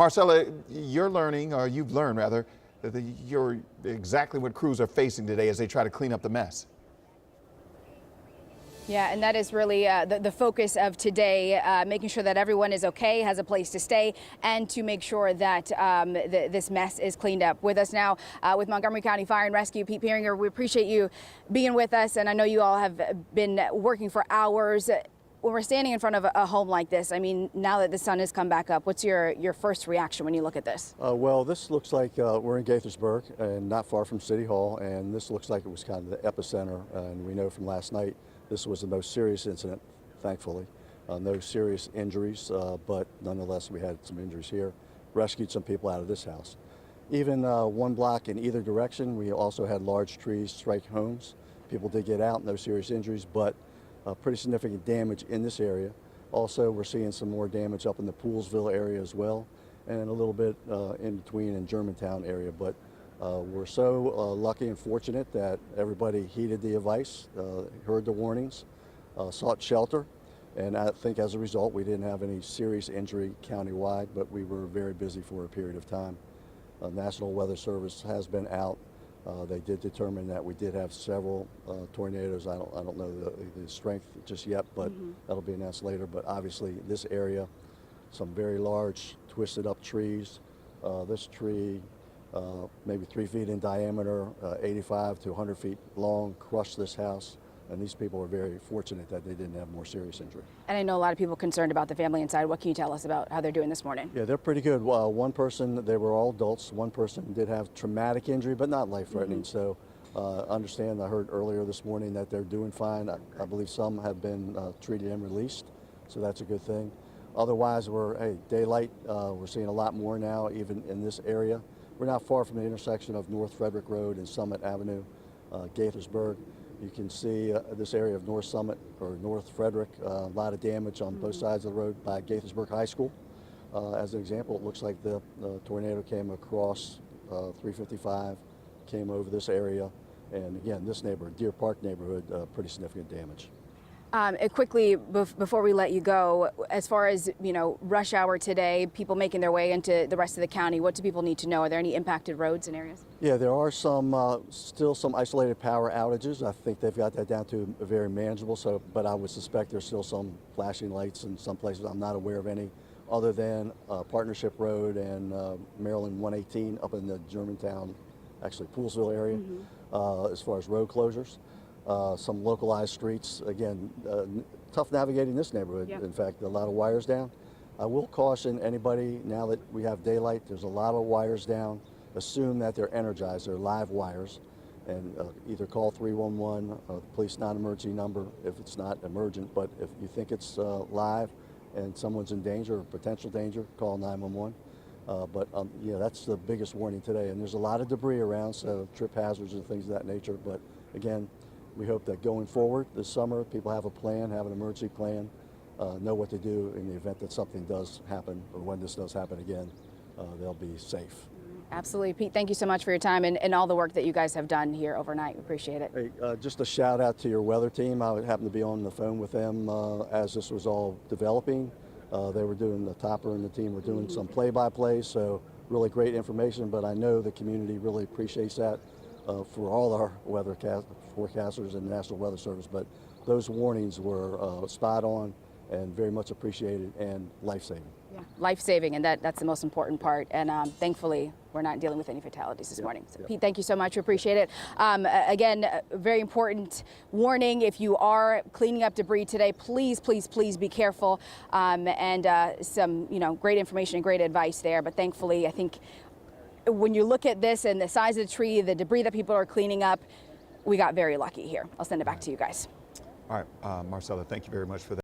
Marcella, you're learning, or you've learned rather, that you're exactly what crews are facing today as they try to clean up the mess. Yeah, and that is really the focus of today, making sure that everyone is okay, has a place to stay, and to make sure that this mess is cleaned up. With us now with Montgomery County Fire and Rescue, Pete Piringer, we appreciate you being with us, and I know you all have been working for hours. When we're standing in front of a home like this, I mean, now that the sun has come back up, what's your first reaction when you look at this? Well, this looks like we're in Gaithersburg and not far from City Hall, and this looks like it was kind of the epicenter, and we know from last night this was the most serious incident, thankfully. No serious injuries, but nonetheless we had some injuries here. Rescued some people out of this house. Even one block in either direction, we also had large trees strike homes. People did get out, no serious injuries, but pretty significant damage in this area. Also, we're seeing some more damage up in the Poolsville area as well, and a little bit in between in Germantown area. But we're so lucky and fortunate that everybody heeded the advice, heard the warnings, sought shelter, and I think as a result we didn't have any serious injury countywide, but we were very busy for a period of time. National Weather Service has been out. They did determine that we did have several tornadoes. I don't know the strength just yet, but that'll be announced later. But obviously this area, some very large twisted up trees. This tree, maybe 3 feet in diameter, 85 to 100 feet long, crushed this house. And these people are very fortunate that they didn't have more serious injury. And I know a lot of people concerned about the family inside. What can you tell us about how they're doing this morning? Yeah, they're pretty good. One person, they were all adults. One person did have traumatic injury, but not life-threatening. So understand, I heard earlier this morning that they're doing fine. I believe some have been treated and released, so that's a good thing. Otherwise, daylight, we're seeing a lot more now, even in this area. We're not far from the intersection of North Frederick Road and Summit Avenue, Gaithersburg. You can see this area of North Summit or North Frederick, a lot of damage on both sides of the road by Gaithersburg High School. As an example, it looks like the tornado came across 355, came over this area, and again, this neighborhood, Deer Park neighborhood, pretty significant damage. Quickly, before we let you go, as far as, rush hour today, people making their way into the rest of the county, what do people need to know? Are there any impacted roads and areas? Yeah, there are still some isolated power outages. I think they've got that down to very manageable, but I would suspect there's still some flashing lights in some places. I'm not aware of any other than Partnership Road and Maryland 118 up in the Germantown, actually Poolsville area, as far as road closures. Some localized streets, again, tough navigating this neighborhood. Yeah. In fact, a lot of wires down. I will caution anybody, now that we have daylight, there's a lot of wires down. Assume that they're energized, they're live wires, and either call 311, police non-emergency number if it's not emergent, but if you think it's live and someone's in danger or potential danger, call 911. Yeah, that's the biggest warning today, and there's a lot of debris around, so trip hazards and things of that nature, but again, we hope that going forward this summer, people have a plan, have an emergency plan, know what to do in the event that something does happen, or when this does happen again, they'll be safe. Absolutely. Pete, thank you so much for your time and all the work that you guys have done here overnight. We appreciate it. Hey, just a shout out to your weather team. I happened to be on the phone with them as this was all developing. They were doing, the topper and the team were doing some play-by-play, so really great information, but I know the community really appreciates that. For all our weather forecasters and National Weather Service, but those warnings were spot on and very much appreciated and life-saving. Yeah, life-saving, and that's the most important part, and thankfully we're not dealing with any fatalities this morning. So, Pete, thank you so much, we appreciate it. Again, a very important warning, if you are cleaning up debris today, please, please, please be careful, and some great information and great advice there, but thankfully I think when you look at this and the size of the tree, the debris that people are cleaning up, we got very lucky here. I'll send it back to you guys. All right, Marcella, thank you very much for that.